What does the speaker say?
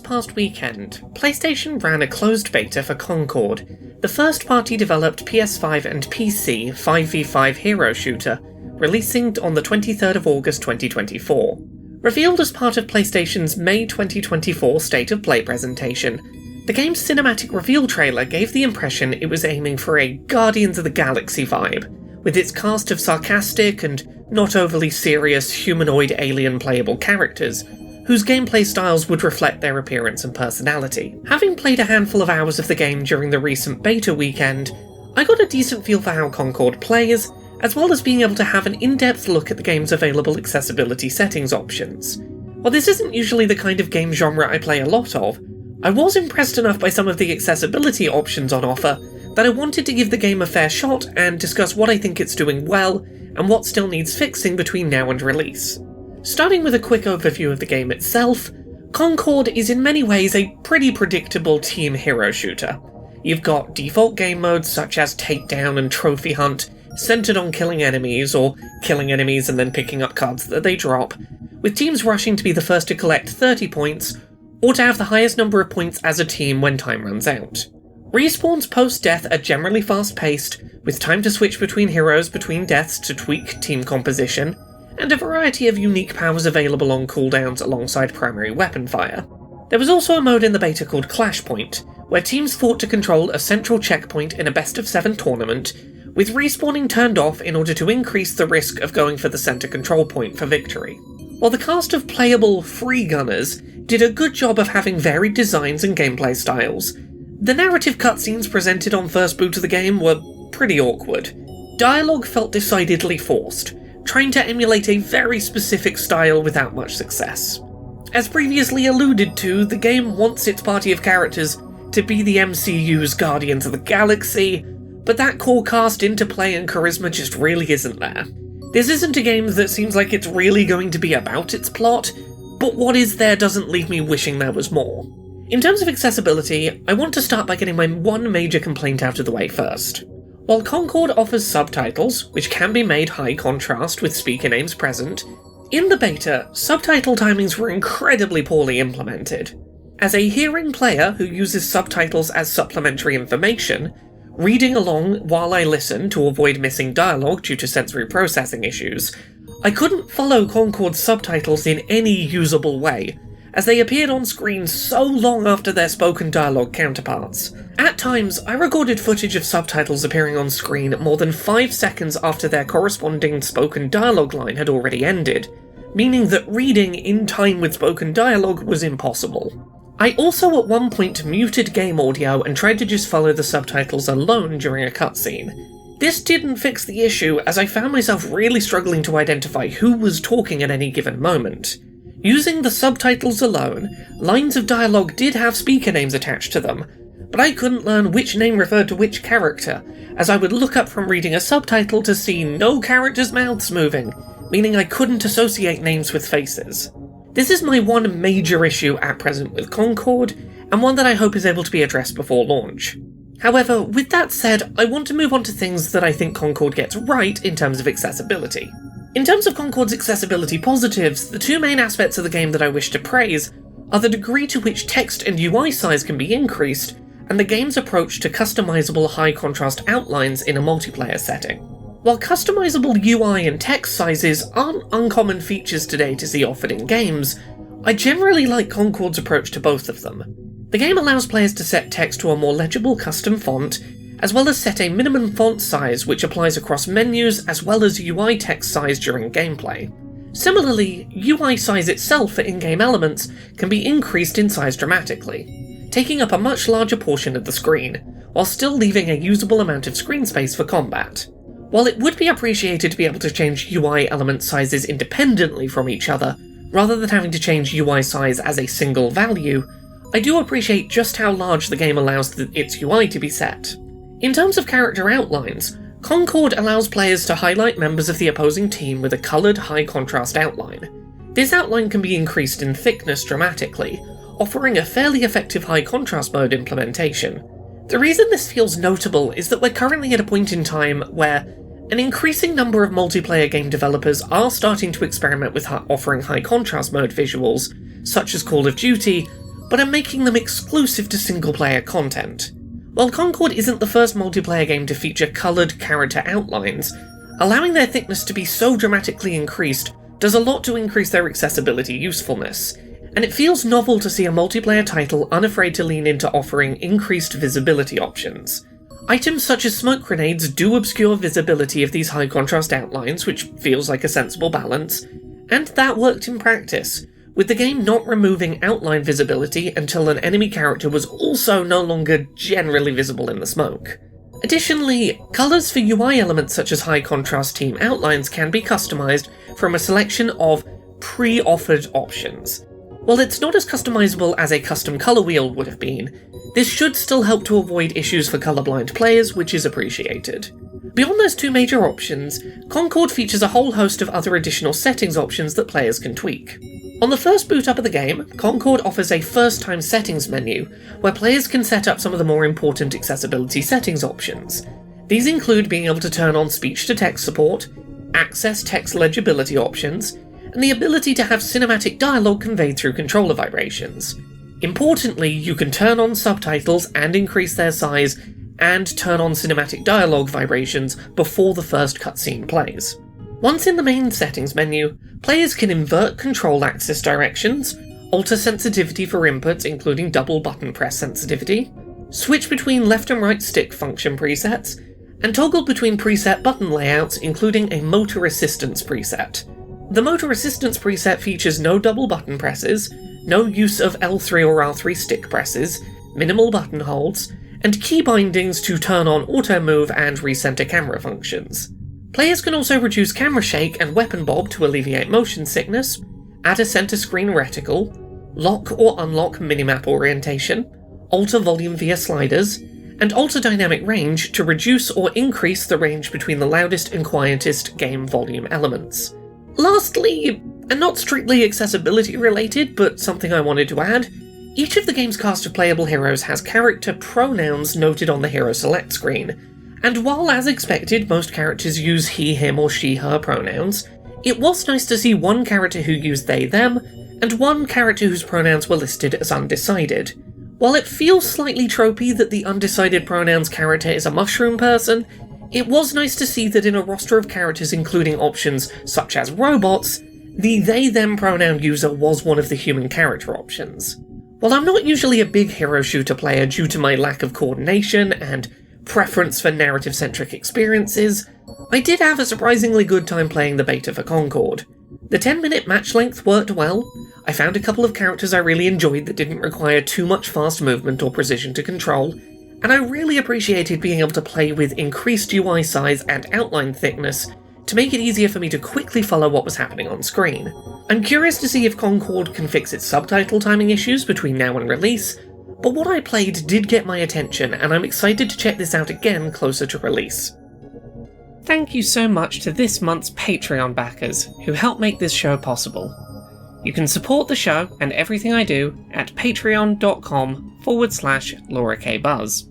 past weekend, PlayStation ran a closed beta for Concord, the first-party developed PS5 and PC 5v5 hero shooter, releasing on the 23rd of August 2024. Revealed as part of PlayStation's May 2024 State of Play presentation, the game's cinematic reveal trailer gave the impression it was aiming for a Guardians of the Galaxy vibe, with its cast of sarcastic and not overly serious humanoid alien playable characters, whose gameplay styles would reflect their appearance and personality. Having played a handful of hours of the game during the recent beta weekend, I got a decent feel for how Concord plays, as well as being able to have an in-depth look at the game's available accessibility settings options. While this isn't usually the kind of game genre I play a lot of, I was impressed enough by some of the accessibility options on offer that I wanted to give the game a fair shot and discuss what I think it's doing well and what still needs fixing between now and release. Starting with a quick overview of the game itself, Concord is in many ways a pretty predictable team hero shooter. You've got default game modes such as takedown and trophy hunt, centered on killing enemies, or killing enemies and then picking up cards that they drop, with teams rushing to be the first to collect 30 points, or to have the highest number of points as a team when time runs out. Respawns post-death are generally fast-paced, with time to switch between heroes between deaths to tweak team composition, and a variety of unique powers available on cooldowns alongside primary weapon fire. There was also a mode in the beta called Clash Point, where teams fought to control a central checkpoint in a best-of-7 tournament, with respawning turned off in order to increase the risk of going for the center control point for victory. While the cast of playable free gunners did a good job of having varied designs and gameplay styles, the narrative cutscenes presented on first boot of the game were pretty awkward. Dialogue felt decidedly forced, trying to emulate a very specific style without much success. As previously alluded to, the game wants its party of characters to be the MCU's Guardians of the Galaxy, but that core cast, interplay and charisma just really isn't there. This isn't a game that seems like it's really going to be about its plot, but what is there doesn't leave me wishing there was more. In terms of accessibility, I want to start by getting my one major complaint out of the way first. While Concord offers subtitles, which can be made high contrast with speaker names present, in the beta, subtitle timings were incredibly poorly implemented. As a hearing player who uses subtitles as supplementary information, reading along while I listen to avoid missing dialogue due to sensory processing issues, I couldn't follow Concord's subtitles in any usable way, as they appeared on screen so long after their spoken dialogue counterparts. At times, I recorded footage of subtitles appearing on screen more than 5 seconds after their corresponding spoken dialogue line had already ended, meaning that reading in time with spoken dialogue was impossible. I also at one point muted game audio and tried to just follow the subtitles alone during a cutscene. This didn't fix the issue, as I found myself really struggling to identify who was talking at any given moment. Using the subtitles alone, lines of dialogue did have speaker names attached to them, but I couldn't learn which name referred to which character, as I would look up from reading a subtitle to see no characters' mouths moving, meaning I couldn't associate names with faces. This is my one major issue at present with Concord, and one that I hope is able to be addressed before launch. However, with that said, I want to move on to things that I think Concord gets right in terms of accessibility. In terms of Concord's accessibility positives, the two main aspects of the game that I wish to praise are the degree to which text and UI size can be increased, and the game's approach to customizable high-contrast outlines in a multiplayer setting. While customizable UI and text sizes aren't uncommon features today to see offered in games, I generally like Concord's approach to both of them. The game allows players to set text to a more legible custom font, as well as set a minimum font size which applies across menus as well as UI text size during gameplay. Similarly, UI size itself for in-game elements can be increased in size dramatically, taking up a much larger portion of the screen, while still leaving a usable amount of screen space for combat. While it would be appreciated to be able to change UI element sizes independently from each other, rather than having to change UI size as a single value, I do appreciate just how large the game allows its UI to be set. In terms of character outlines, Concord allows players to highlight members of the opposing team with a coloured high-contrast outline. This outline can be increased in thickness dramatically, offering a fairly effective high-contrast mode implementation. The reason this feels notable is that we're currently at a point in time where an increasing number of multiplayer game developers are starting to experiment with offering high-contrast mode visuals, such as Call of Duty, but are making them exclusive to single-player content. While Concord isn't the first multiplayer game to feature coloured character outlines, allowing their thickness to be so dramatically increased does a lot to increase their accessibility usefulness, and it feels novel to see a multiplayer title unafraid to lean into offering increased visibility options. Items such as smoke grenades do obscure visibility of these high-contrast outlines, which feels like a sensible balance, and that worked in practice, with the game not removing outline visibility until an enemy character was also no longer generally visible in the smoke. Additionally, colours for UI elements such as high-contrast team outlines can be customised from a selection of pre-offered options. While it's not as customisable as a custom colour wheel would have been, this should still help to avoid issues for colourblind players, which is appreciated. Beyond those two major options, Concord features a whole host of other additional settings options that players can tweak. On the first boot up of the game, Concord offers a first-time settings menu, where players can set up some of the more important accessibility settings options. These include being able to turn on speech-to-text support, access text legibility options, and the ability to have cinematic dialogue conveyed through controller vibrations. Importantly, you can turn on subtitles and increase their size, and turn on cinematic dialogue vibrations before the first cutscene plays. Once in the main settings menu, players can invert control axis directions, alter sensitivity for inputs including double button press sensitivity, switch between left and right stick function presets, and toggle between preset button layouts including a motor assistance preset. The motor assistance preset features no double button presses, no use of L3 or R3 stick presses, minimal button holds, and key bindings to turn on auto move and recenter camera functions. Players can also reduce camera shake and weapon bob to alleviate motion sickness, add a center screen reticle, lock or unlock minimap orientation, alter volume via sliders, and alter dynamic range to reduce or increase the range between the loudest and quietest game volume elements. Lastly, and not strictly accessibility related, but something I wanted to add, each of the game's cast of playable heroes has character pronouns noted on the hero select screen, and while as expected most characters use he, him or she, her pronouns, it was nice to see one character who used they, them, and one character whose pronouns were listed as undecided. While it feels slightly tropey that the undecided pronouns character is a mushroom person, it was nice to see that in a roster of characters including options such as robots, the they-them pronoun user was one of the human character options. While I'm not usually a big hero shooter player due to my lack of coordination and preference for narrative-centric experiences, I did have a surprisingly good time playing the beta for Concord. The 10-minute match length worked well, I found a couple of characters I really enjoyed that didn't require too much fast movement or precision to control, and I really appreciated being able to play with increased UI size and outline thickness to make it easier for me to quickly follow what was happening on screen. I'm curious to see if Concord can fix its subtitle timing issues between now and release, but what I played did get my attention, and I'm excited to check this out again closer to release. Thank you so much to this month's Patreon backers, who help make this show possible. You can support the show and everything I do at patreon.com/LauraKBuzz.